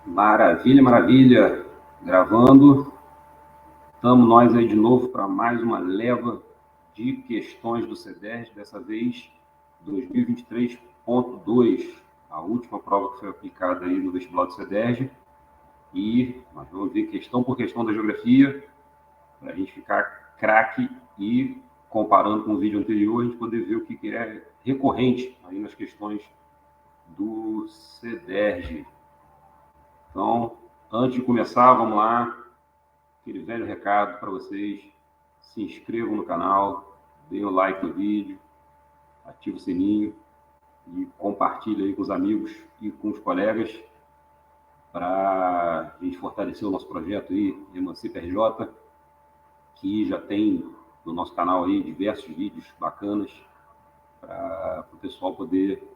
Maravilha, maravilha. Gravando. Estamos nós aí de novo para mais uma leva de questões do CEDERJ, dessa vez 2023.2, a última prova que foi aplicada aí no vestibular do CEDERJ. E nós vamos ver questão por questão da geografia, para a gente ficar craque e, comparando com o vídeo anterior, a gente poder ver o que é recorrente aí nas questões do CEDERJ. Então, antes de começar, vamos lá, aquele velho recado para vocês: se inscrevam no canal, deem o like no vídeo, ative o sininho e compartilhe aí com os amigos e com os colegas para a gente fortalecer o nosso projeto aí, Emancipa RJ, que já tem no nosso canal aí diversos vídeos bacanas para o pessoal poder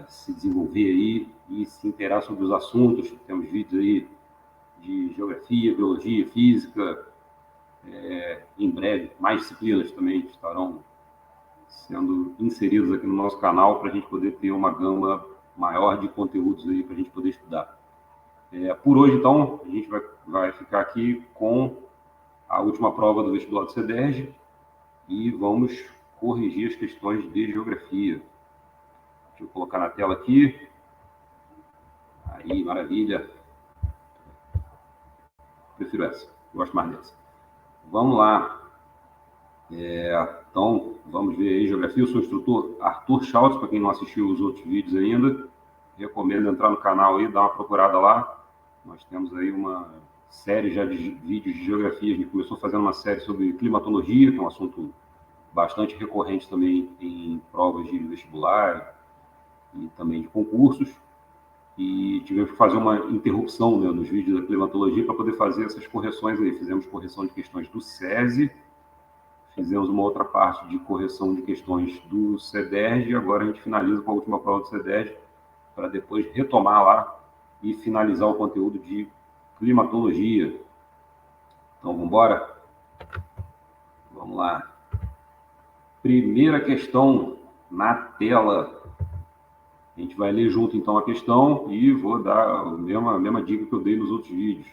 se desenvolver aí e se inteirar sobre os assuntos. Temos vídeos aí de geografia, biologia, física. Em breve, mais disciplinas também estarão sendo inseridas aqui no nosso canal para a gente poder ter uma gama maior de conteúdos aí para a gente poder estudar. Por hoje, então, a gente vai ficar aqui com a última prova do vestibular do CEDERJ e vamos corrigir as questões de geografia. Deixa eu colocar na tela aqui. Aí, maravilha. Prefiro essa, gosto mais dessa. Vamos lá. Então, vamos ver aí geografia. Eu sou o instrutor Arthur Schultz, para quem não assistiu os outros vídeos ainda. Recomendo entrar no canal aí, dar uma procurada lá. Nós temos aí uma série já de vídeos de geografia. A gente começou fazendo uma série sobre climatologia, que é um assunto bastante recorrente também em provas de vestibular e também de concursos. E tivemos que fazer uma interrupção, né, nos vídeos da climatologia para poder fazer essas correções aí. Fizemos correção de questões do SESI, fizemos uma outra parte de correção de questões do CEDERJ, e agora a gente finaliza com a última prova do CEDERJ, para depois retomar lá e finalizar o conteúdo de climatologia. Então, vamos embora? Vamos lá. Primeira questão na tela. A gente vai ler junto, então, a questão e vou dar a mesma dica que eu dei nos outros vídeos.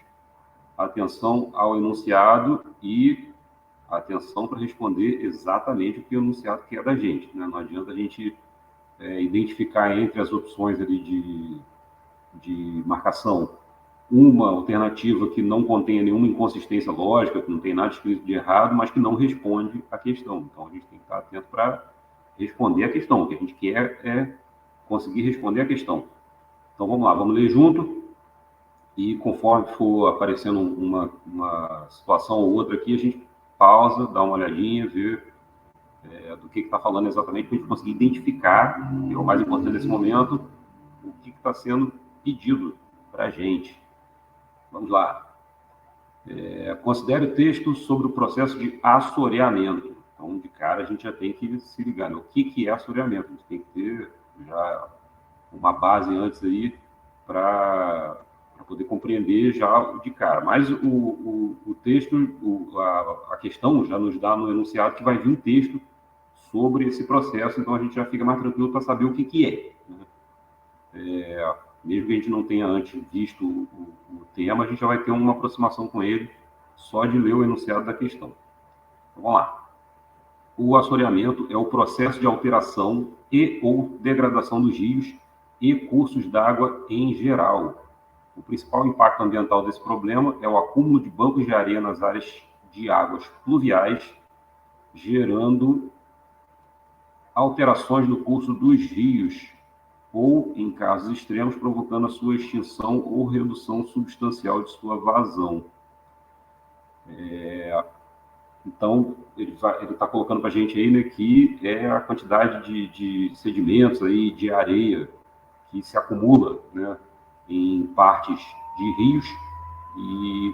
Atenção ao enunciado e atenção para responder exatamente o que o enunciado quer da gente, né? Não adianta a gente identificar entre as opções ali de marcação uma alternativa que não contenha nenhuma inconsistência lógica, que não tem nada escrito de errado, mas que não responde à questão. Então, a gente tem que estar atento para responder a questão. O que a gente quer é conseguir responder a questão. Então, vamos lá, vamos ler junto. E conforme for aparecendo uma situação ou outra aqui, a gente pausa, dá uma olhadinha, vê do que está falando exatamente, para a gente conseguir identificar, que é o mais importante nesse momento, o que está sendo pedido para a gente. Vamos lá. Considere o texto sobre o processo de assoreamento. Então, de cara, a gente já tem que se ligar, né? O que é assoreamento? A gente tem que ter já uma base antes aí para poder compreender já de cara. Mas o texto, a questão já nos dá no enunciado que vai vir um texto sobre esse processo, então a gente já fica mais tranquilo para saber o que é, né? Mesmo que a gente não tenha antes visto o tema, a gente já vai ter uma aproximação com ele só de ler o enunciado da questão. Então, vamos lá. O assoreamento é o processo de alteração e ou degradação dos rios e cursos d'água em geral. O principal impacto ambiental desse problema é o acúmulo de bancos de areia nas áreas de águas pluviais, gerando alterações no curso dos rios ou, em casos extremos, provocando a sua extinção ou redução substancial de sua vazão. Então, ele está colocando para a gente aí, né, que é a quantidade de sedimentos aí, de areia que se acumula, né, em partes de rios, e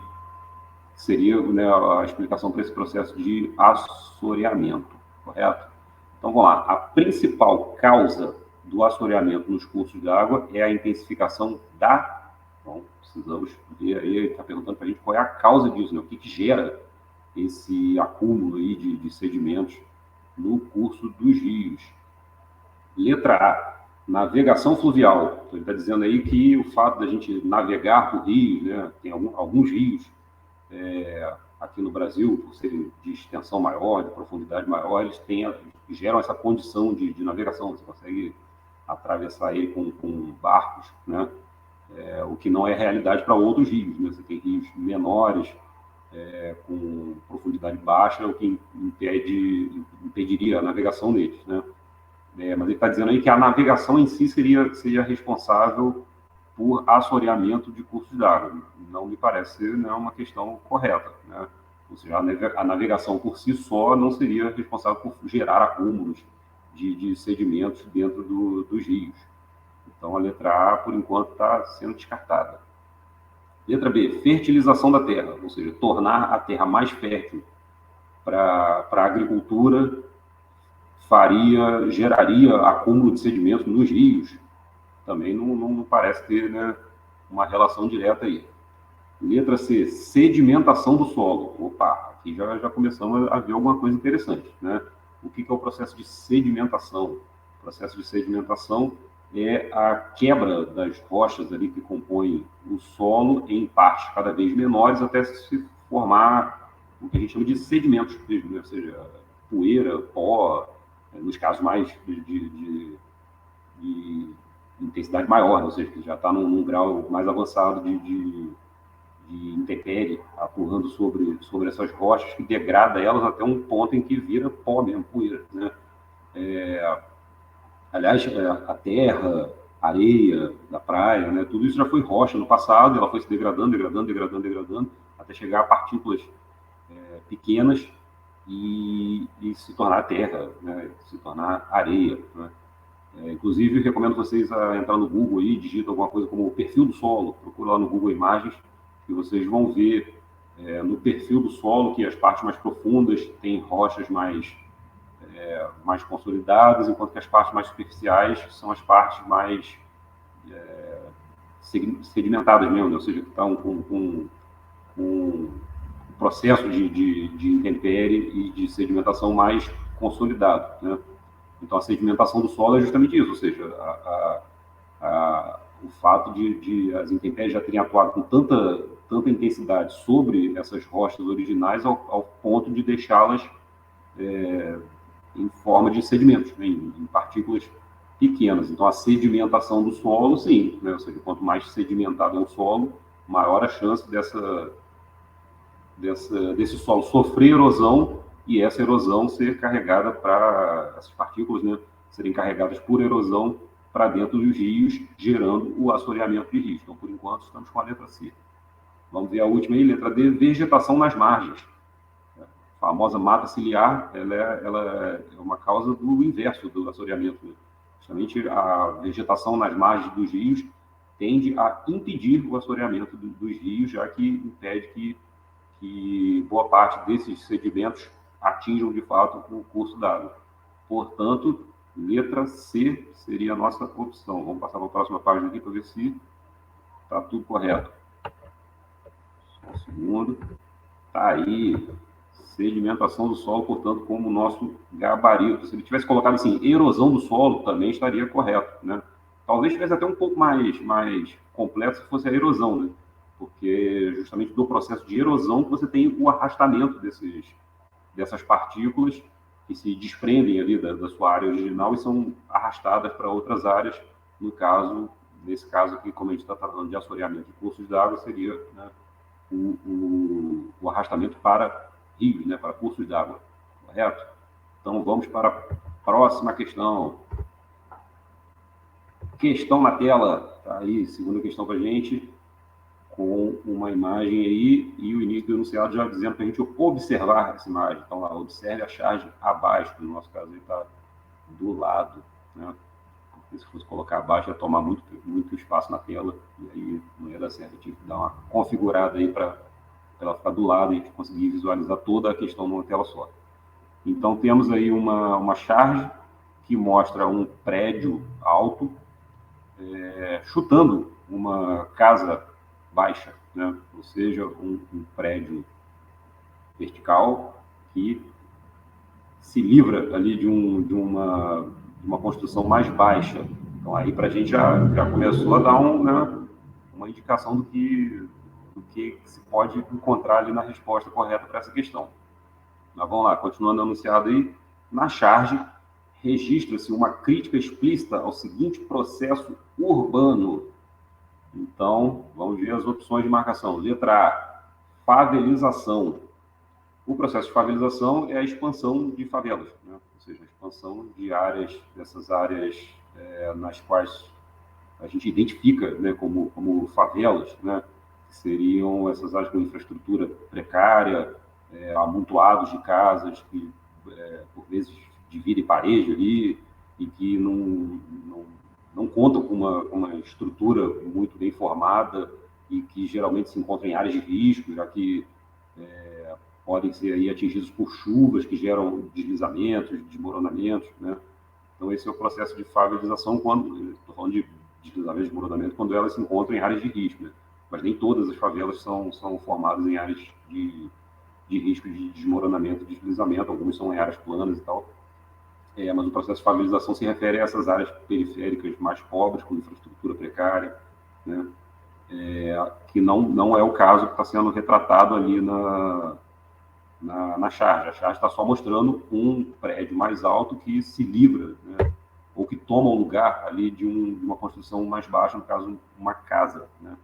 seria, né, a explicação para esse processo de assoreamento, correto? Então, vamos lá. A principal causa do assoreamento nos cursos de água é a intensificação da... Então, precisamos ver aí, ele está perguntando para a gente qual é a causa disso, né? O que gera esse acúmulo aí de sedimentos no curso dos rios. Letra A. navegação fluvial. Então, ele está dizendo aí que o fato da gente navegar por rios, né, tem alguns rios aqui no Brasil, por serem de extensão maior, de profundidade maior, eles geram essa condição de navegação. Você consegue atravessar ele com barcos, né? O que não é realidade para outros rios, né? Você tem rios menores, com profundidade baixa, o que impediria a navegação neles, né? Mas ele está dizendo aí que a navegação em si seria responsável por assoreamento de cursos d'água. Não me parece ser, né, uma questão correta, né? Ou seja, a navegação por si só não seria responsável por gerar acúmulos de sedimentos dentro dos rios. Então, a letra A, por enquanto, está sendo descartada. Letra B, fertilização da terra, ou seja, tornar a terra mais fértil para a agricultura geraria acúmulo de sedimentos nos rios. Também não parece ter, né, uma relação direta aí. Letra C, sedimentação do solo. Opa, aqui já começamos a ver alguma coisa interessante, né? O que é o processo de sedimentação? O processo de sedimentação é a quebra das rochas ali que compõem o solo em partes cada vez menores até se formar o que a gente chama de sedimentos, mesmo, né? Ou seja, poeira, pó, nos casos mais de intensidade maior, ou seja, que já está num grau mais avançado de intempérie atuando sobre essas rochas, que degrada elas até um ponto em que vira pó mesmo, poeira, né? Aliás, a terra, a areia da praia, né? Tudo isso já foi rocha no passado, ela foi se degradando, até chegar a partículas pequenas e se tornar terra, né? Se tornar areia, né? Inclusive, recomendo vocês a entrar no Google aí, digita alguma coisa como o perfil do solo, procura lá no Google Imagens, que vocês vão ver no perfil do solo que as partes mais profundas têm rochas mais consolidadas, enquanto que as partes mais superficiais são as partes mais sedimentadas mesmo, né? Ou seja, que estão com um processo de intempérie e de sedimentação mais consolidado, né? Então, a sedimentação do solo é justamente isso, ou seja, o fato de as intempéries já terem atuado com tanta intensidade sobre essas rochas originais ao ponto de deixá-las em forma de sedimentos, né, em partículas pequenas. Então, a sedimentação do solo, sim, né? Ou seja, quanto mais sedimentado é o solo, maior a chance desse solo sofrer erosão e essa erosão ser carregada para essas partículas, né, serem carregadas por erosão para dentro dos rios, gerando o assoreamento de rios. Então, por enquanto, estamos com a letra C. Vamos ver a última aí, letra D, vegetação nas margens. A famosa mata ciliar, ela é uma causa do inverso do assoreamento, né? Justamente a vegetação nas margens dos rios tende a impedir o assoreamento dos rios, já que impede que boa parte desses sedimentos atinjam de fato o curso d'água. Portanto, letra C seria a nossa opção. Vamos passar para a próxima página aqui para ver se está tudo correto. Só um segundo. Está aí. Sedimentação do solo, portanto, como nosso gabarito. Se ele tivesse colocado assim, erosão do solo, também estaria correto, né? Talvez tivesse até um pouco mais completo se fosse a erosão, né? Porque justamente do processo de erosão que você tem o arrastamento dessas partículas que se desprendem ali da sua área original e são arrastadas para outras áreas. Nesse caso aqui, como a gente está falando de assoreamento de cursos d'água, seria, né, o arrastamento para rios, né, para cursos d'água, correto? Então, vamos para a próxima questão. Questão na tela, tá aí, segunda questão para a gente, com uma imagem aí e o início do enunciado já dizendo para a gente observar essa imagem. Então, lá, observe a charge abaixo, no nosso caso ele está do lado, né? Porque se fosse colocar abaixo ia tomar muito espaço na tela e aí não ia dar certo. Eu tive que dar uma configurada aí para ela ficar do lado e a gente conseguir visualizar toda a questão numa tela só. Então, temos aí uma charge que mostra um prédio alto chutando uma casa baixa, né? Ou seja, um prédio vertical que se livra ali de uma construção mais baixa. Então, aí para a gente já começou a dar né, uma indicação do que se pode encontrar ali na resposta correta para essa questão. Mas vamos lá, continuando anunciado aí, na charge, registra-se uma crítica explícita ao seguinte processo urbano. Então, vamos ver as opções de marcação. Letra A, favelização. O processo de favelização é a expansão de favelas, né? Ou seja, a expansão de áreas, dessas áreas nas quais a gente identifica, né, como favelas, né? Que seriam essas áreas com infraestrutura precária, amontoados de casas que, por vezes, dividem parede ali e que não contam com uma estrutura muito bem formada e que geralmente se encontram em áreas de risco, já que podem ser aí atingidos por chuvas que geram deslizamentos, desmoronamentos, né? Então, esse é o processo de favelização, quando estou falando de deslizamento e desmoronamento, quando elas se encontram em áreas de risco, né? Mas nem todas as favelas são formadas em áreas de risco de desmoronamento, de deslizamento, algumas são em áreas planas e tal. Mas o processo de favelização se refere a essas áreas periféricas mais pobres, com infraestrutura precária, né? Que não é o caso que está sendo retratado ali na charge. A charge está só mostrando um prédio mais alto que se livra, né? Ou que toma o lugar ali de uma construção mais baixa, no caso, uma casa, né?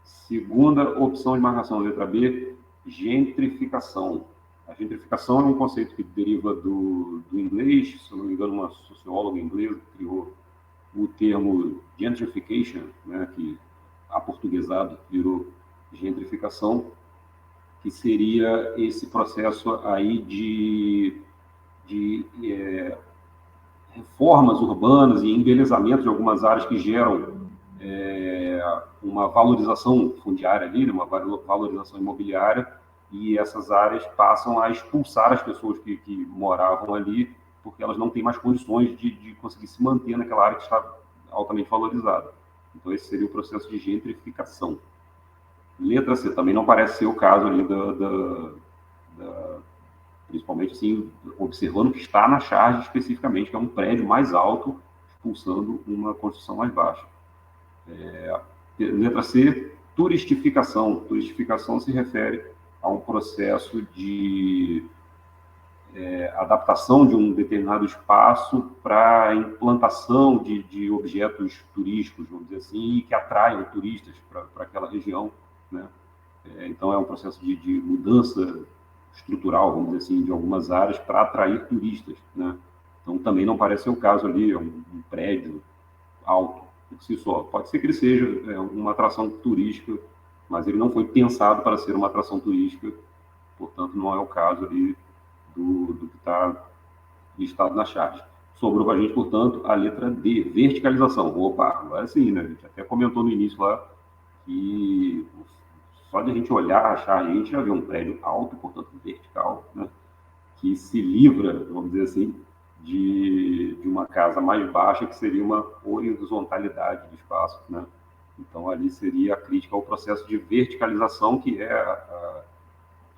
Segunda opção de marcação, letra B, gentrificação. A gentrificação é um conceito que deriva do inglês, se não me engano, uma socióloga inglesa criou o termo gentrification, né, que aportuguesado virou gentrificação, que seria esse processo aí de reformas urbanas e embelezamento de algumas áreas que geram uma valorização fundiária ali, uma valorização imobiliária, e essas áreas passam a expulsar as pessoas que moravam ali, porque elas não têm mais condições de conseguir se manter naquela área que está altamente valorizada. Então, esse seria o processo de gentrificação. Letra C, também não parece ser o caso ali principalmente assim, observando que está na charge especificamente, que é um prédio mais alto, expulsando uma construção mais baixa. Letra C, turistificação. Turistificação se refere a um processo de adaptação de um determinado espaço para a implantação de objetos turísticos, vamos dizer assim, e que atraiam turistas para aquela região, né? Então, é um processo de mudança estrutural, vamos dizer assim, de algumas áreas para atrair turistas, né? Então, também não parece ser o caso ali, é um prédio alto por si só. Pode ser que ele seja uma atração turística, mas ele não foi pensado para ser uma atração turística, portanto, não é o caso ali do que está listado na charge. Sobrou para a gente, portanto, a letra D, verticalização. Opa, agora sim, né? A gente até comentou no início lá que só de a gente olhar a charge, a gente já vê um prédio alto, portanto, vertical, né? Que se livra, vamos dizer assim, de uma casa mais baixa, que seria uma horizontalidade do espaço, né? Então, ali seria a crítica ao processo de verticalização, que é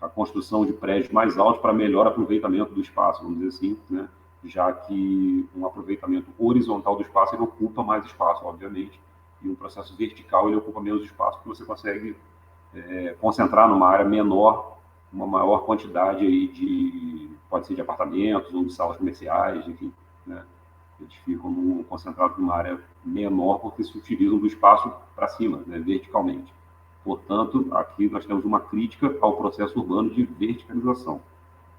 a construção de prédios mais altos para melhor aproveitamento do espaço, vamos dizer assim, né? Já que um aproveitamento horizontal do espaço, ele ocupa mais espaço, obviamente, e um processo vertical, ele ocupa menos espaço, porque você consegue concentrar numa área menor uma maior quantidade aí pode ser de apartamentos ou de salas comerciais, enfim, né? Eles ficam concentrados numa área menor porque se utilizam do espaço para cima, né, verticalmente. Portanto, aqui nós temos uma crítica ao processo urbano de verticalização.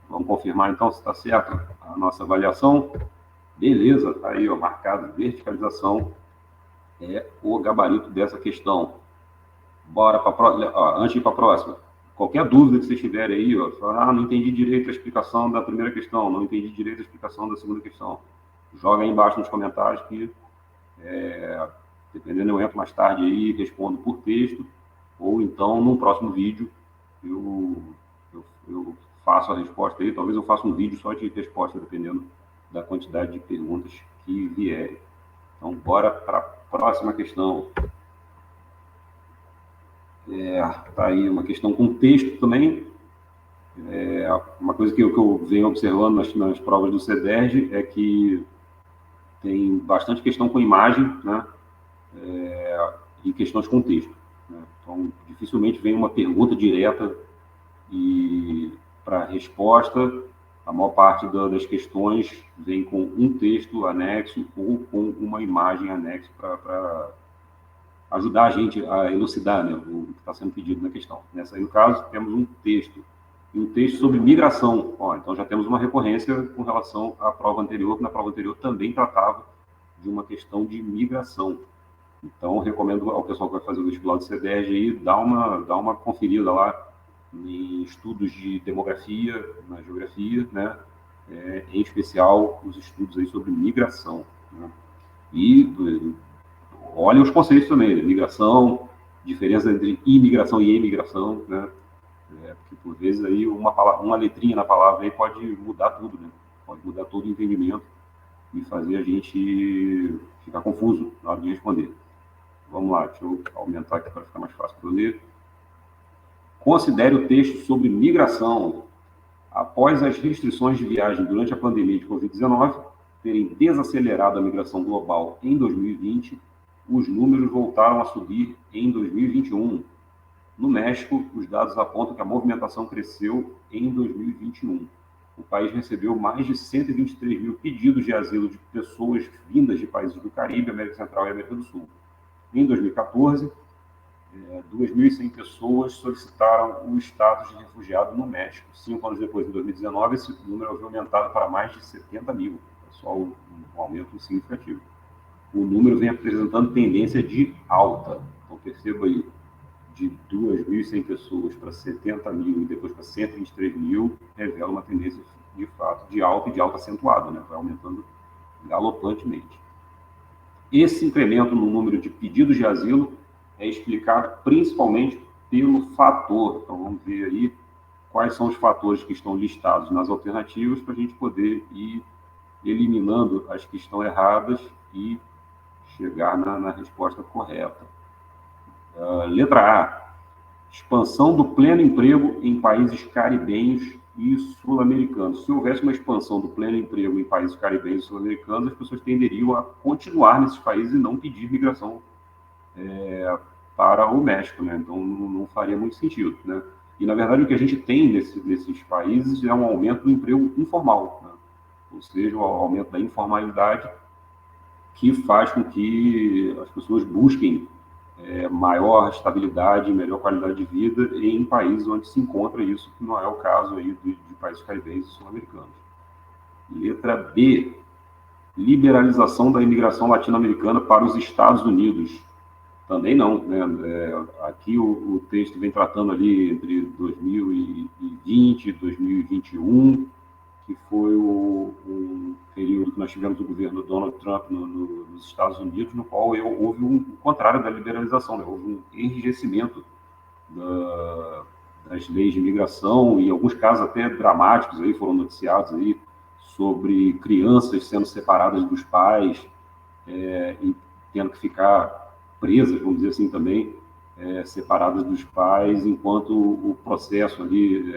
Vamos confirmar, então, se está certo a nossa avaliação? Beleza, está aí, ó, marcado, verticalização é o gabarito dessa questão. Bora para a próxima. Antes de ir para a próxima, qualquer dúvida que vocês tiverem aí, ó, não entendi direito a explicação da primeira questão, não entendi direito a explicação da segunda questão, joga aí embaixo nos comentários que, dependendo, eu entro mais tarde aí e respondo por texto, ou então, no próximo vídeo, eu faço a resposta aí, talvez eu faça um vídeo só de resposta, dependendo da quantidade de perguntas que vierem. Então, bora para a próxima questão. Tá aí uma questão com texto também. Uma coisa que eu venho observando nas provas do CEDERJ é que tem bastante questão com imagem, né? E questões com texto, né? Então, dificilmente vem uma pergunta direta e para a resposta, a maior parte das questões vem com um texto anexo ou com uma imagem anexo para ajudar a gente a elucidar, né, o que está sendo pedido na questão. Nessa aí, no caso, temos um texto. E um texto sobre migração. Então já temos uma recorrência com relação à prova anterior, que na prova anterior também tratava de uma questão de migração. Então, recomendo ao pessoal que vai fazer o vestibular do CEDERJ aí, dar uma conferida lá em estudos de demografia, na geografia, né? Em especial os estudos aí sobre migração, né? E olhem os conceitos também, né? Migração, diferença entre imigração e emigração, né? Porque por vezes aí uma letrinha na palavra aí pode mudar tudo, né? Pode mudar todo o entendimento e fazer a gente ficar confuso na hora de responder. Vamos lá, deixa eu aumentar aqui para ficar mais fácil para eu ler. Considere o texto sobre migração. Após as restrições de viagem durante a pandemia de Covid-19 terem desacelerado a migração global em 2020, os números voltaram a subir em 2021. No México, os dados apontam que a movimentação cresceu em 2021. O país recebeu mais de 123 mil pedidos de asilo de pessoas vindas de países do Caribe, América Central e América do Sul. Em 2014, 2.100 pessoas solicitaram o status de refugiado no México. 5 anos depois, em 2019, esse número havia aumentado para mais de 70 mil. É só um aumento significativo. O número vem apresentando tendência de alta. Então, perceba aí, de 2.100 pessoas para 70 mil e depois para 123 mil, revela uma tendência, de fato, de alta e de alta acentuada, né? Vai aumentando galopantemente. Esse incremento no número de pedidos de asilo é explicado principalmente pelo fator. Então, vamos ver aí quais são os fatores que estão listados nas alternativas para a gente poder ir eliminando as que estão erradas e chegar na resposta correta. Letra A. Expansão do pleno emprego em países caribenhos e sul-americanos. Se houvesse uma expansão do pleno emprego em países caribenhos e sul-americanos, as pessoas tenderiam a continuar nesses países e não pedir migração para o México, né? Então não faria muito sentido, né? E na verdade o que a gente tem nesses países é um aumento do emprego informal, né? Ou seja, o aumento da informalidade que faz com que as pessoas busquem maior estabilidade e melhor qualidade de vida em países onde se encontra isso, que não é o caso aí de países caribenhos e sul-americanos. Letra B. Liberalização da imigração latino-americana para os Estados Unidos. Também não, né? Aqui o texto vem tratando ali entre 2020 e 2021, que foi um período que nós tivemos o governo Donald Trump nos Estados Unidos, no qual houve um contrário da liberalização, né? Houve um enrijecimento das leis de imigração e alguns casos até dramáticos aí foram noticiados aí sobre crianças sendo separadas dos pais e tendo que ficar presas, vamos dizer assim também, separadas dos pais, enquanto o processo ali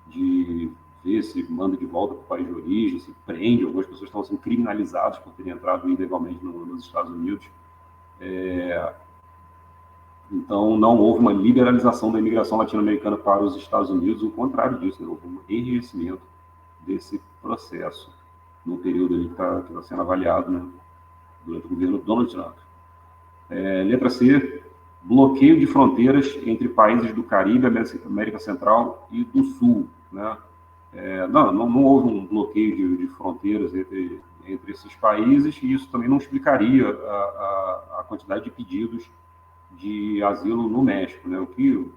de ver se manda de volta para o país de origem, se prende, algumas pessoas estão sendo criminalizadas por terem entrado ilegalmente nos Estados Unidos. Então, não houve uma liberalização da imigração latino-americana para os Estados Unidos, o contrário disso, né? Houve um enrijecimento desse processo no período ali que está sendo avaliado, né, durante o governo Donald Trump. Letra C, bloqueio de fronteiras entre países do Caribe, América Central e do Sul, né? Não houve um bloqueio de fronteiras entre esses países e isso também não explicaria a quantidade de pedidos de asilo no México, né? O que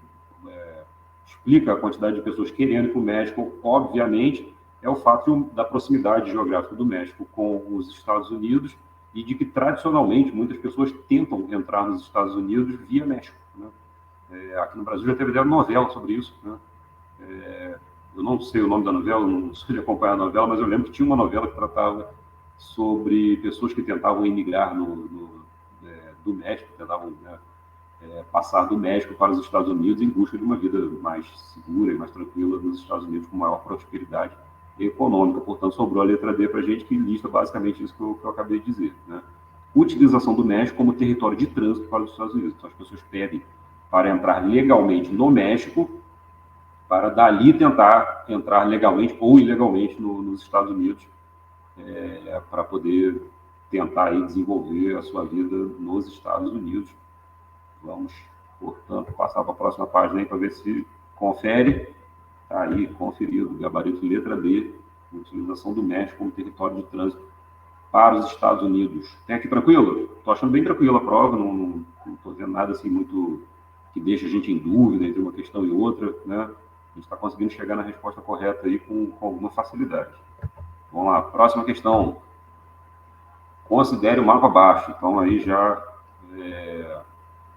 explica a quantidade de pessoas querendo ir para o México, obviamente, é o fato da proximidade geográfica do México com os Estados Unidos e de que, tradicionalmente, muitas pessoas tentam entrar nos Estados Unidos via México, né? Aqui no Brasil já teve até novela sobre isso, né? Eu não sei o nome da novela, não sou de acompanhar a novela, mas eu lembro que tinha uma novela que tratava sobre pessoas que tentavam emigrar do México, tentavam, né, passar do México para os Estados Unidos em busca de uma vida mais segura e mais tranquila nos Estados Unidos, com maior prosperidade. econômica. Portanto, sobrou a letra D para a gente, que lista basicamente isso que eu acabei de dizer, né? Utilização do México como território de trânsito para os Estados Unidos. Então, as pessoas pedem para entrar legalmente no México, para dali tentar entrar legalmente ou ilegalmente nos Estados Unidos, para poder tentar aí desenvolver a sua vida nos Estados Unidos. Vamos, portanto, passar para a próxima página aí para ver se confere. Está aí, conferido, gabarito letra D, utilização do México como território de trânsito para os Estados Unidos. Tem aqui tranquilo? Estou achando bem tranquila a prova, não estou vendo nada assim muito que deixa a gente em dúvida entre uma questão e outra, né? A gente está conseguindo chegar na resposta correta aí com alguma facilidade. Vamos lá, próxima questão. Considere o mapa abaixo. Então, aí já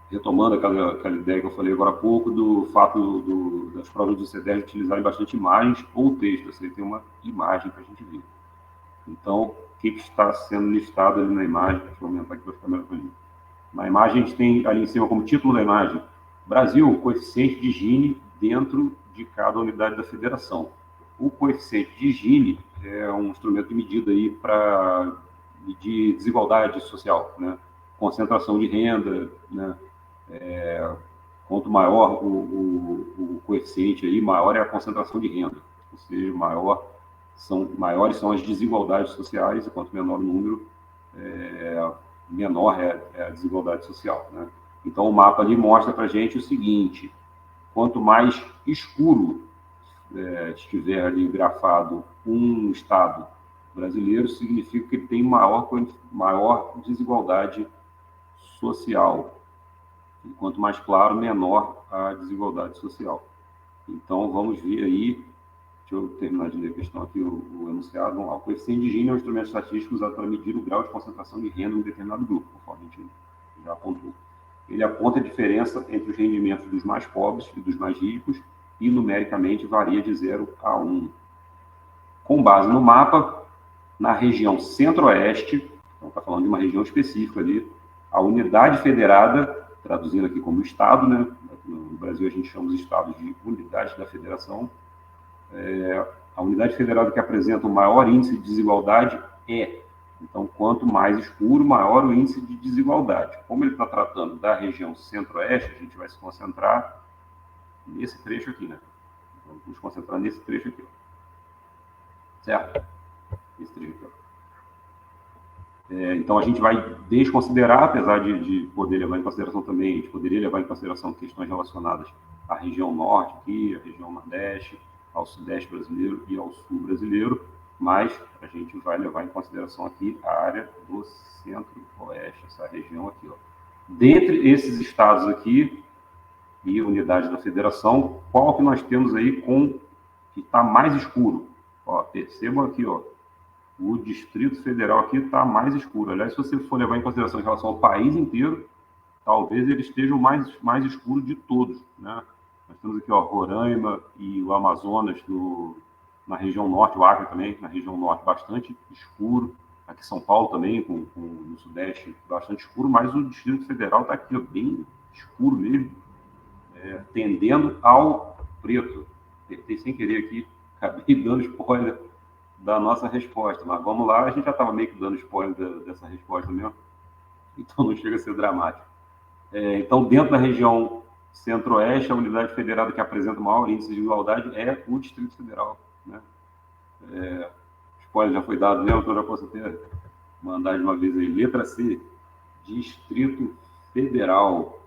retomando aquela ideia que eu falei agora há pouco, do fato das provas do CEDES utilizarem bastante imagens ou texto. Você tem uma imagem para a gente ver. Então, o que está sendo listado ali na imagem? Deixa eu aumentar aqui para ficar melhor para mim. Na imagem, a gente tem ali em cima como título da imagem: Brasil, coeficiente de Gini dentro de cada unidade da federação. O coeficiente de Gini é um instrumento de medida aí para medir desigualdade social, né? Concentração de renda, né? Quanto maior o coeficiente aí, maior é a concentração de renda, ou seja, maiores são as desigualdades sociais, e quanto menor o número, menor é a desigualdade social, né? Então, o mapa ali mostra para a gente o seguinte: quanto mais escuro estiver ali grafado um estado brasileiro, significa que ele tem maior desigualdade social. E quanto mais claro, menor a desigualdade social. Então, vamos ver aí, deixa eu terminar de ler a questão aqui, o enunciado. Vamos lá. O coeficiente de Gini é um instrumento estatístico usado para medir o grau de concentração de renda em um determinado grupo, conforme a gente já apontou. Ele aponta a diferença entre os rendimentos dos mais pobres e dos mais ricos e, numericamente, varia de 0 a 1. Com base no mapa, na região centro-oeste, então está falando de uma região específica ali, a unidade federada, traduzindo aqui como estado, né? No Brasil a gente chama os estados de unidades da federação. A unidade federada que apresenta o maior índice de desigualdade é. Então, quanto mais escuro, maior o índice de desigualdade. Como ele está tratando da região centro-oeste, a gente vai se concentrar nesse trecho aqui, né? Vamos nos concentrar nesse trecho aqui. Certo? Esse trecho aqui. Então, a gente vai desconsiderar, apesar de poder levar em consideração também, a gente poderia levar em consideração questões relacionadas à região norte aqui, à região nordeste, ao sudeste brasileiro e ao sul brasileiro, mas a gente vai levar em consideração aqui a área do centro-oeste, essa região aqui, ó. Dentre esses estados aqui e unidades da federação, qual que nós temos aí que está mais escuro? Ó, percebam aqui, ó, o Distrito Federal aqui está mais escuro. Aliás, se você for levar em consideração em relação ao país inteiro, talvez ele esteja o mais escuro de todos, né? Nós temos aqui, ó, Roraima e o Amazonas na região norte, o Acre também, na região norte bastante escuro. Aqui São Paulo também, no sudeste bastante escuro, mas o Distrito Federal está aqui, ó, bem escuro mesmo, tendendo ao preto. Apertei sem querer aqui, acabei dando spoiler da nossa resposta, mas vamos lá, a gente já estava meio que dando spoiler dessa resposta mesmo, então não chega a ser dramático. Então, dentro da região centro-oeste, a unidade federada que apresenta o maior índice de desigualdade é o Distrito Federal, né? Spoiler já foi dado mesmo, então já posso até mandar de uma vez aí. Letra C, Distrito Federal.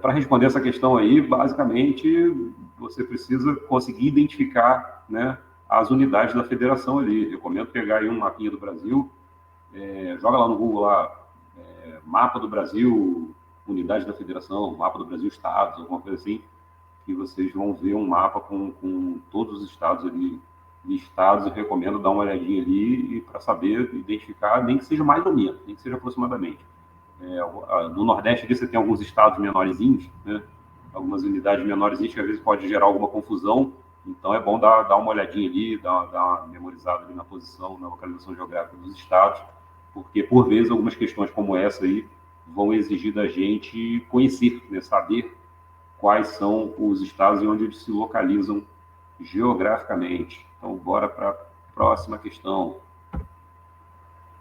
Para responder essa questão aí, basicamente, você precisa conseguir identificar, né, as unidades da federação ali. Recomendo pegar aí um mapinha do Brasil, joga lá no Google lá, mapa do Brasil, unidade da federação, mapa do Brasil, estados, alguma coisa assim, que vocês vão ver um mapa com todos os estados ali listados. Eu recomendo dar uma olhadinha ali para saber identificar, nem que seja mais ou menos, nem que seja aproximadamente. No Nordeste ali você tem alguns estados menorzinhos, né? Algumas unidades menorzinhas que às vezes pode gerar alguma confusão. Então, é bom dar uma olhadinha ali, dar uma memorizada ali na posição, na localização geográfica dos estados, porque, por vezes, algumas questões como essa aí vão exigir da gente conhecer, né, saber quais são os estados e onde eles se localizam geograficamente. Então, bora para a Próxima questão.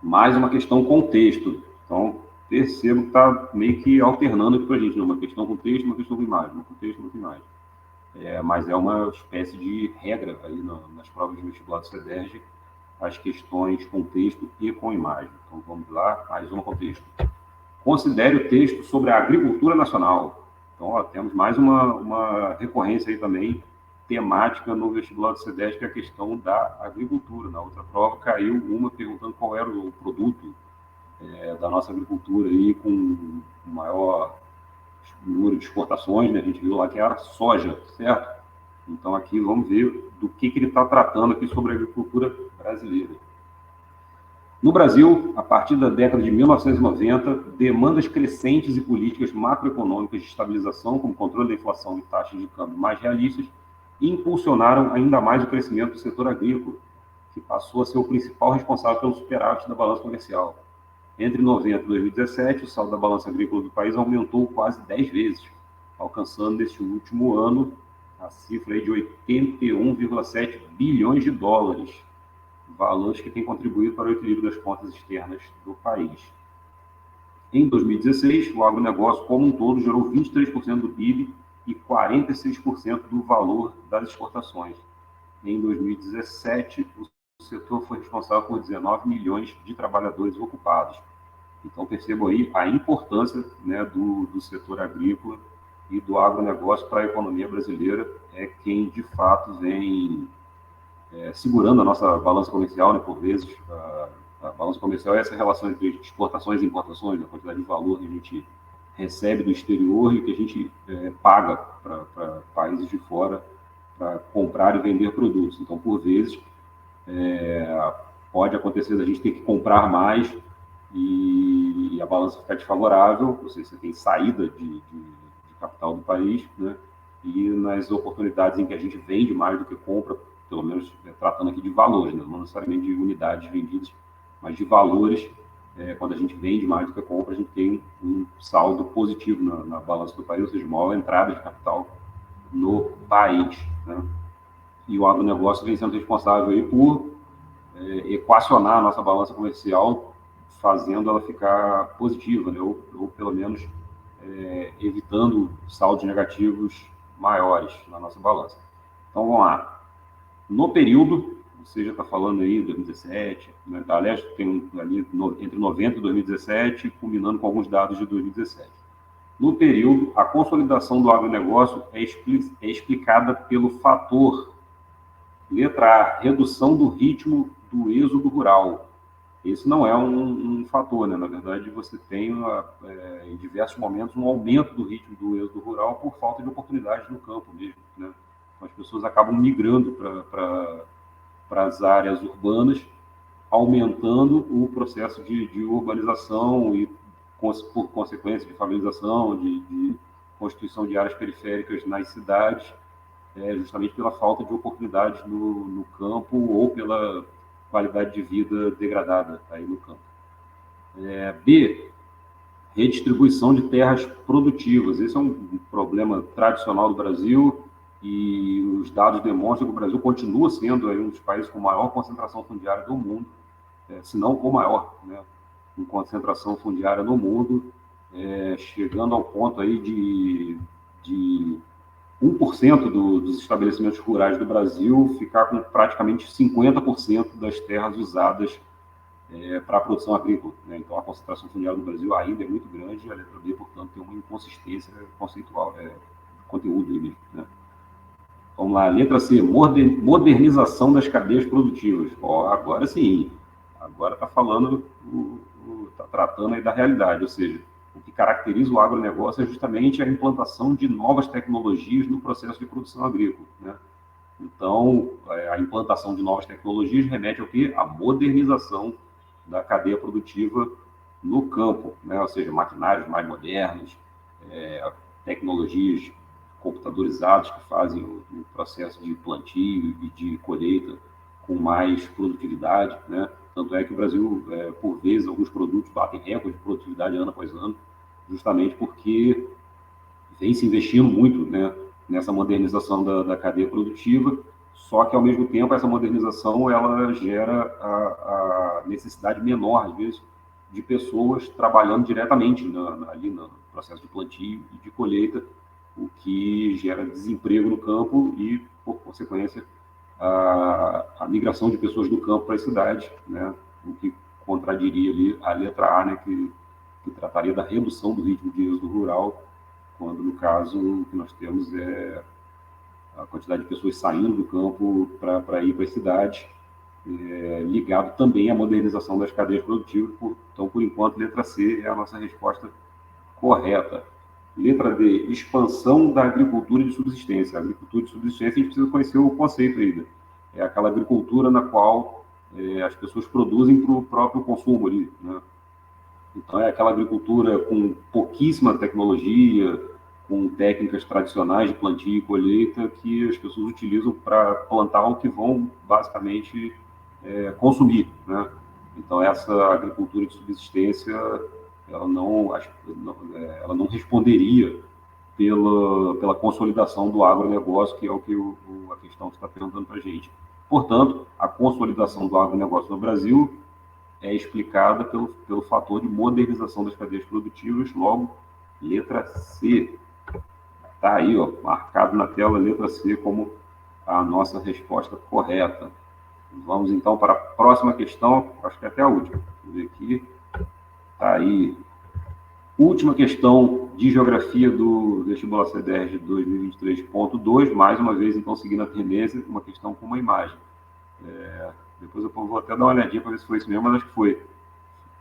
Mais uma questão com texto. Então, percebo que está meio que alternando aqui para a gente, né? Uma questão com texto, uma questão com imagem, uma com texto, uma com imagem. Mas é uma espécie de regra aí nas provas de vestibular do CEDERJ, as questões com texto e com imagem. Então, vamos lá, mais uma com texto. Considere o texto sobre a agricultura nacional. Então, ó, temos mais uma recorrência aí também, temática no vestibular do CEDERJ, que é a questão da agricultura. Na outra prova caiu uma perguntando qual era o produto da nossa agricultura aí com maior número de exportações, né? A gente viu lá que era a soja, certo? Então aqui vamos ver do que ele está tratando aqui sobre a agricultura brasileira. No Brasil, a partir da década de 1990, demandas crescentes e políticas macroeconômicas de estabilização, como controle da inflação e taxas de câmbio mais realistas, impulsionaram ainda mais o crescimento do setor agrícola, que passou a ser o principal responsável pelo superávit da balança comercial. Entre 90 e 2017, o saldo da balança agrícola do país aumentou quase 10 vezes, alcançando neste último ano a cifra aí de 81,7 bilhões de dólares, valores que têm contribuído para o equilíbrio das contas externas do país. Em 2016, o agronegócio como um todo gerou 23% do PIB e 46% do valor das exportações. Em 2017, o setor foi responsável por 19 milhões de trabalhadores ocupados. Então, percebo aí a importância, né, do setor agrícola e do agronegócio para a economia brasileira, é quem, de fato, vem segurando a nossa balança comercial, né, por vezes. A balança comercial é essa relação entre exportações e importações, a quantidade de valor que a gente recebe do exterior e que a gente paga para países de fora para comprar e vender produtos. Então, por vezes, pode acontecer da gente ter que comprar mais e a balança ficar desfavorável, ou seja, você tem saída de capital do país, né? E nas oportunidades em que a gente vende mais do que compra, pelo menos tratando aqui de valores, né? Não necessariamente de unidades vendidas, mas de valores, quando a gente vende mais do que compra, a gente tem um saldo positivo na balança do país, ou seja, maior entrada de capital no país, né? E o agronegócio vem sendo responsável aí por equacionar a nossa balança comercial, fazendo ela ficar positiva, né? ou pelo menos evitando saldos negativos maiores na nossa balança. Então, vamos lá. No período, você já está falando aí de 2017, né? Aliás, tem ali entre 90 e 2017, combinando com alguns dados de 2017. No período, a consolidação do agronegócio é explicada pelo fator, letra A, redução do ritmo do êxodo rural. Esse não é um fator, né? Na verdade, você tem, em diversos momentos, um aumento do ritmo do êxodo rural por falta de oportunidades no campo mesmo, né? As pessoas acabam migrando para as áreas urbanas, aumentando o processo de urbanização e, por consequência, de favelização, de constituição de áreas periféricas nas cidades, justamente pela falta de oportunidades no campo ou pela qualidade de vida degradada aí no campo. B, redistribuição de terras produtivas. Esse é um problema tradicional do Brasil e os dados demonstram que o Brasil continua sendo aí um dos países com maior concentração fundiária do mundo, se não o maior, né, em concentração fundiária no mundo, chegando ao ponto aí de 1% dos estabelecimentos rurais do Brasil ficar com praticamente 50% das terras usadas para a produção agrícola, né? Então, a concentração fundiária do Brasil ainda é muito grande, a letra B, portanto, tem uma inconsistência conceitual, conteúdo aí mesmo, né? Vamos lá, letra C, modernização das cadeias produtivas. Agora sim, agora está falando, está tratando aí da realidade, ou seja, o que caracteriza o agronegócio é justamente a implantação de novas tecnologias no processo de produção agrícola, né? Então, a implantação de novas tecnologias remete ao quê? A modernização da cadeia produtiva no campo, né? Ou seja, maquinários mais modernos, tecnologias computadorizadas que fazem o processo de plantio e de colheita com mais produtividade, né? Tanto é que o Brasil, por vezes, alguns produtos batem recorde de produtividade ano após ano, justamente porque vem se investindo muito, né, nessa modernização da cadeia produtiva, Só que, ao mesmo tempo, essa modernização ela gera a necessidade menor, às vezes, de pessoas trabalhando diretamente ali no processo de plantio e de colheita, o que gera desemprego no campo e, por consequência, a migração de pessoas do campo para a cidade, né? O que contradiria ali a letra A, né? Que trataria da redução do ritmo de êxodo rural, quando, no caso, o que nós temos é a quantidade de pessoas saindo do campo para ir para a cidade, ligado também à modernização das cadeias produtivas. Então, por enquanto, letra C é a nossa resposta correta. Letra D, expansão da agricultura de subsistência. A agricultura de subsistência, a gente precisa conhecer o conceito ainda. É aquela agricultura na qual as pessoas produzem para o próprio consumo ali, né? Então, é aquela agricultura com pouquíssima tecnologia, com técnicas tradicionais de plantio e colheita que as pessoas utilizam para plantar o que vão, basicamente, consumir, né? Então, essa agricultura de subsistência, ela não responderia pela consolidação do agronegócio, que é o que a questão está perguntando para a gente. Portanto, a consolidação do agronegócio no Brasil é explicada pelo fator de modernização das cadeias produtivas. Logo, letra C. Está aí, ó, marcado na tela, letra C como a nossa resposta correta. Vamos, então, para a próxima questão, acho que é até a última. Vamos ver aqui. Está aí. Última questão de geografia do vestibular CDR de 2023.2, mais uma vez, então, seguindo a tendência, uma questão com uma imagem. Depois eu vou até dar uma olhadinha para ver se foi isso mesmo, mas acho que foi.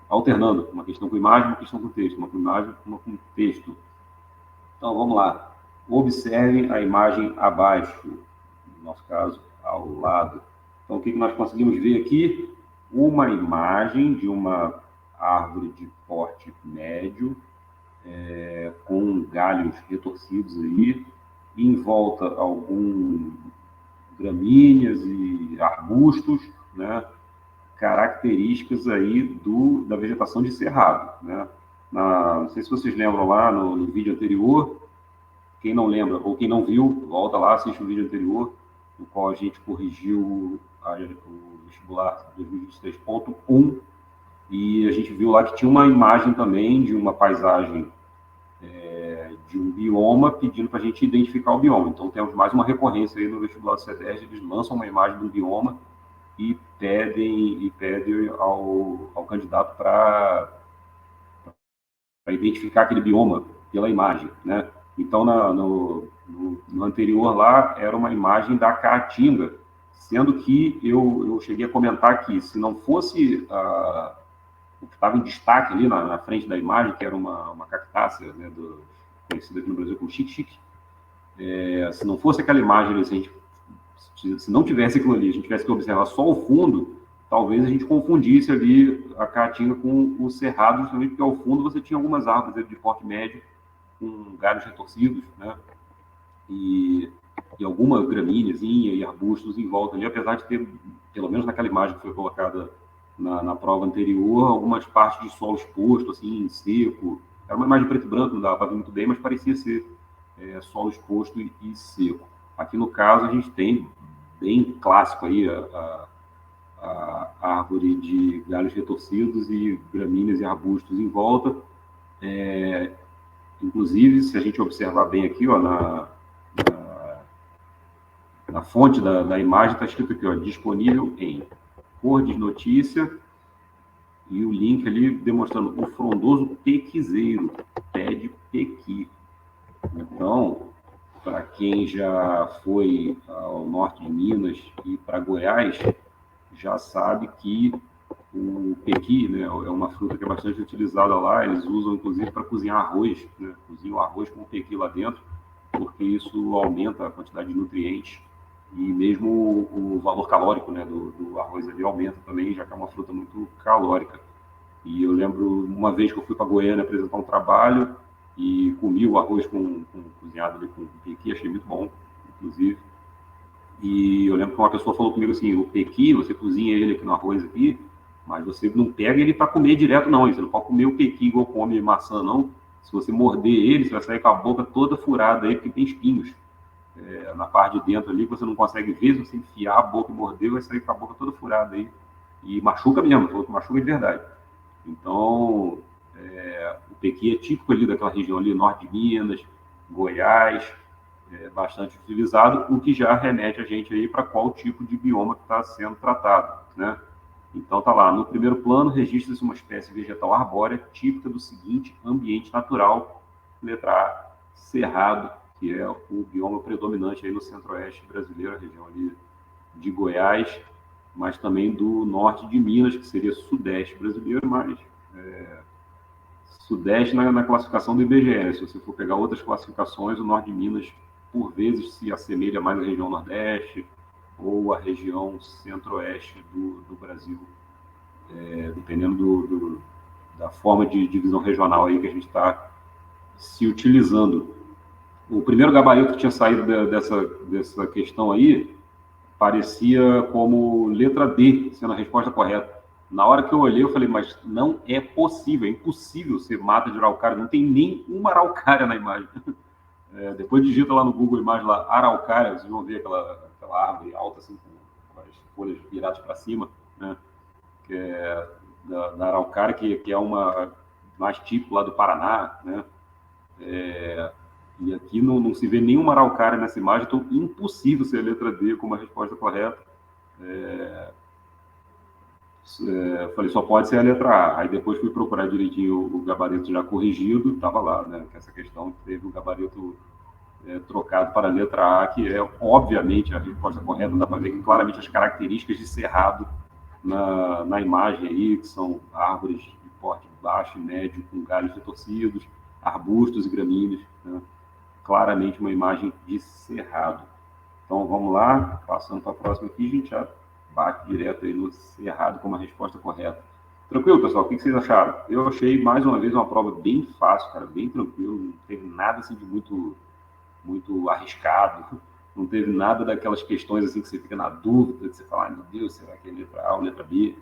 Alternando, uma questão com imagem, uma questão com texto, uma com imagem, uma com texto. Então, vamos lá. Observem a imagem abaixo, no nosso caso, ao lado. Então, o que nós conseguimos ver aqui? Uma imagem de uma árvore de porte médio, com galhos retorcidos aí, e em volta alguns gramíneas e arbustos, né? Características aí da vegetação de cerrado, né? Não sei se vocês lembram lá no vídeo anterior. Quem não lembra ou quem não viu, volta lá, assiste o vídeo anterior, no qual a gente corrigiu o vestibular 2023.1, e a gente viu lá que tinha uma imagem também de uma paisagem, de um bioma, pedindo para a gente identificar o bioma. Então, temos mais uma recorrência aí no vestibular do CEDERJ, eles lançam uma imagem do bioma e pedem ao candidato para identificar aquele bioma pela imagem, né? Então, no anterior lá, era uma imagem da Caatinga, sendo que eu cheguei a comentar que, se não fosse o que estava em destaque ali na frente da imagem, que era uma cactácea, né, conhecida aqui no Brasil como xique-xique, se não fosse aquela imagem ali, se não tivesse aquilo ali, a gente tivesse que observar só o fundo, talvez a gente confundisse ali a Caatinga com o cerrado, justamente porque ao fundo você tinha algumas árvores de porte médio, com galhos retorcidos, né? E alguma gramíneazinha e arbustos em volta ali, apesar de ter, pelo menos naquela imagem que foi colocada na prova anterior, algumas partes de solo exposto, assim, seco. Era uma imagem preto e branco, não dava para ver muito bem, mas parecia ser solo exposto e seco. Aqui no caso a gente tem bem clássico aí a árvore de galhos retorcidos e gramíneas e arbustos em volta. Inclusive, se a gente observar bem aqui, ó, na fonte da imagem, está escrito aqui, ó, disponível em cor de notícia, e o link ali demonstrando o frondoso pequizeiro, pé de pequi. Então, para quem já foi ao norte de Minas e para Goiás, já sabe que o pequi, né, é uma fruta que é bastante utilizada lá. Eles usam, inclusive, para cozinhar arroz, né? Cozinham arroz com pequi lá dentro, porque isso aumenta a quantidade de nutrientes e mesmo o valor calórico, né, do arroz ali aumenta também, já que é uma fruta muito calórica. E eu lembro uma vez que eu fui para Goiânia apresentar um trabalho e comi o arroz cozinhado ali com pequi, achei muito bom, inclusive. E eu lembro que uma pessoa falou comigo assim: o pequi, você cozinha ele aqui no arroz aqui, mas você não pega ele para comer direto, não. Você não pode comer o pequi igual come maçã, não. Se você morder ele, você vai sair com a boca toda furada aí, porque tem espinhos. na parte de dentro ali, que você não consegue ver, se você enfiar a boca e morder, vai sair com a boca toda furada aí. E machuca mesmo, machuca de verdade. Então, o pequi é típico ali daquela região ali, norte de Minas, Goiás, bastante utilizado, o que já remete a gente aí para qual tipo de bioma que está sendo tratado, né? Então tá lá, no primeiro plano registra-se uma espécie vegetal arbórea típica do seguinte ambiente natural, letra A, cerrado, que é o bioma predominante aí no centro-oeste brasileiro, a região ali de Goiás, mas também do norte de Minas, que seria sudeste brasileiro, mas sudeste na classificação do IBGE. Se você for pegar outras classificações, o norte de Minas, por vezes, se assemelha mais à região nordeste ou à região centro-oeste do Brasil, dependendo da forma de divisão regional aí que a gente está se utilizando. O primeiro gabarito que tinha saído dessa questão aí parecia como letra D, sendo a resposta correta. Na hora que eu olhei, eu falei, mas não é possível, é impossível ser mata de araucária, não tem nem uma araucária na imagem. Depois digita lá no Google Imagens, lá, araucária, vocês vão ver aquela árvore alta, assim, com as folhas viradas para cima, né? Que é da araucária, que é uma mais típico lá do Paraná, né? E aqui não se vê nenhuma araucária nessa imagem, então impossível ser a letra D como a resposta correta. Falei, só pode ser a letra A. Aí depois fui procurar direitinho o gabarito já corrigido, estava lá, né? Que essa questão teve o gabarito trocado para a letra A, que é obviamente a resposta correta. Dá para ver que claramente as características de cerrado na imagem aí, que são árvores de porte baixo e médio com galhos retorcidos, arbustos e gramíneas, né? Claramente uma imagem de cerrado. Então vamos lá, passando para a próxima aqui, a gente já bate direto aí no cerrado como a resposta correta. Tranquilo, pessoal? O que vocês acharam? Eu achei, mais uma vez, uma prova bem fácil, cara, bem tranquilo, não teve nada assim de muito arriscado, não teve nada daquelas questões assim que você fica na dúvida, que você fala, meu Deus, será que é letra A ou letra B?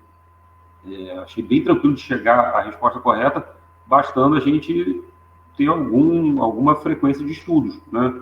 Achei bem tranquilo de chegar à resposta correta, bastando a gente ter alguma frequência de estudos, né?